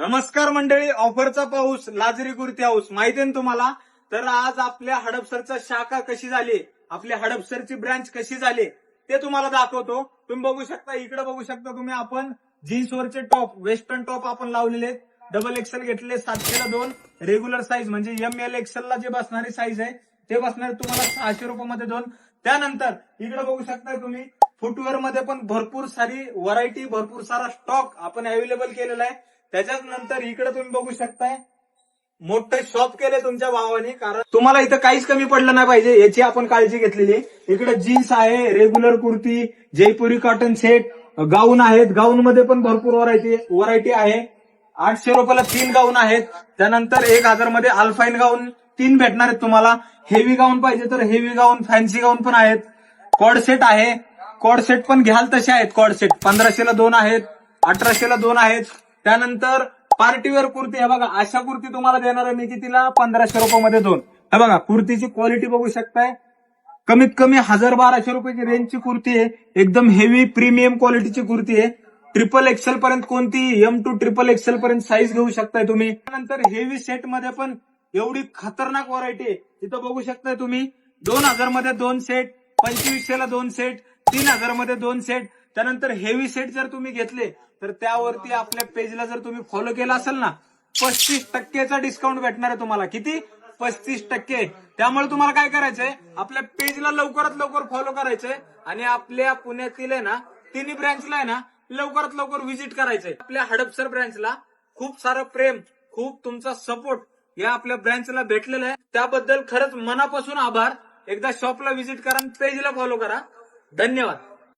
नमस्कार मंडळी, ऑफरचा पाऊस, लाजरी कुर्ती हाऊस माहिती ना तुम्हाला. तर आज आपल्या हडपसरचा शाखा कशी झाली, आपल्या हडपसरची ब्रांच कशी झाली ते तुम्हाला दाखवतो. तुम्ही बघू शकता, इकडे बघू शकता तुम्ही, आपण जीन्सवरचे टॉप, वेस्टर्न टॉप आपण लावलेले, डबल एक्सेल घेतले 702, रेग्युलर साईज म्हणजे ML XL ला जे बसणारी साईज आहे ते बसणार तुम्हाला 600 रुपयामध्ये दोन. त्यानंतर इकडे बघू शकता तुम्ही, फुटवेअर मध्ये पण भरपूर सारी व्हरायटी, भरपूर सारा स्टॉक आपण अवेलेबल केलेला आहे. त्याच्यानंतर इकडे तुम्ही बघू शकताय, मोठे शॉप केले तुमच्या भावाने, कारण तुम्हाला इथं काहीच कमी पडलं नाही पाहिजे याची आपण काळजी घेतलेली आहे. इकडे जीन्स आहे, रेग्युलर कुर्ती, जयपुरी कॉटन सेट, गाऊन आहेत, गाऊन मध्ये पण भरपूर व्हरायटी आहे. 800 रुपयाला 3 गाऊन आहेत. त्यानंतर 1000 मध्ये अल्फाईन गाऊन 3 भेटणार आहेत तुम्हाला. हेवी गाऊन पाहिजे तर हेवी गाऊन, फॅन्सी गाऊन पण आहेत. कॉड सेट आहे, कॉड सेट पण घ्याल तसे आहेत. कॉड सेट 1500ला 2 आहेत, 1800ला 2 आहेत. त्यानंतर पार्टीवेअर कुर्ती, हे बघा, अशा कुर्ती तुम्हाला देणार आहे मी कितीला, 1500 रुपयामध्ये 2. हे बघा, कुर्तीची क्वालिटी बघू शकताय, कमीत कमी 1000-1200 रुपयाची रेंजची कुर्ती आहे. एकदम हेवी प्रीमियम क्वालिटीची कुर्ती आहे. XXL पर्यंत कोणती M to XXL पर्यंत साईज घेऊ शकताय तुम्ही. त्यानंतर हेवी सेट मध्ये पण एवढी खतरनाक व्हरायटी आहे. इथं बघू शकताय तुम्ही, 2000 मध्ये 2 सेट, 2500ला 2 सेट, 3000 मध्ये 2 सेट. त्यानंतर हेवी सेट जर तुम्ही घेतले तर त्यावरती आपल्या पेजला जर तुम्ही फॉलो केला असेल ना, 35%चा डिस्काउंट भेटणार आहे तुम्हाला. किती? 35%. त्यामुळे तुम्हाला काय करायचंय, आपल्या पेजला लवकरात लवकर फॉलो करायचंय आणि आपल्या पुण्यातील आहे ना, तिन्ही ब्रँचला आहे ना, लवकरात लवकर व्हिजिट करायचंय. आपल्या हडपसर ब्रँचला खूप सारं प्रेम, खूप तुमचा सपोर्ट या आपल्या ब्रँचला भेटलेला आहे. त्याबद्दल खरंच मनापासून आभार. एकदा शॉपला व्हिजिट करा, पेजला फॉलो करा. धन्यवाद.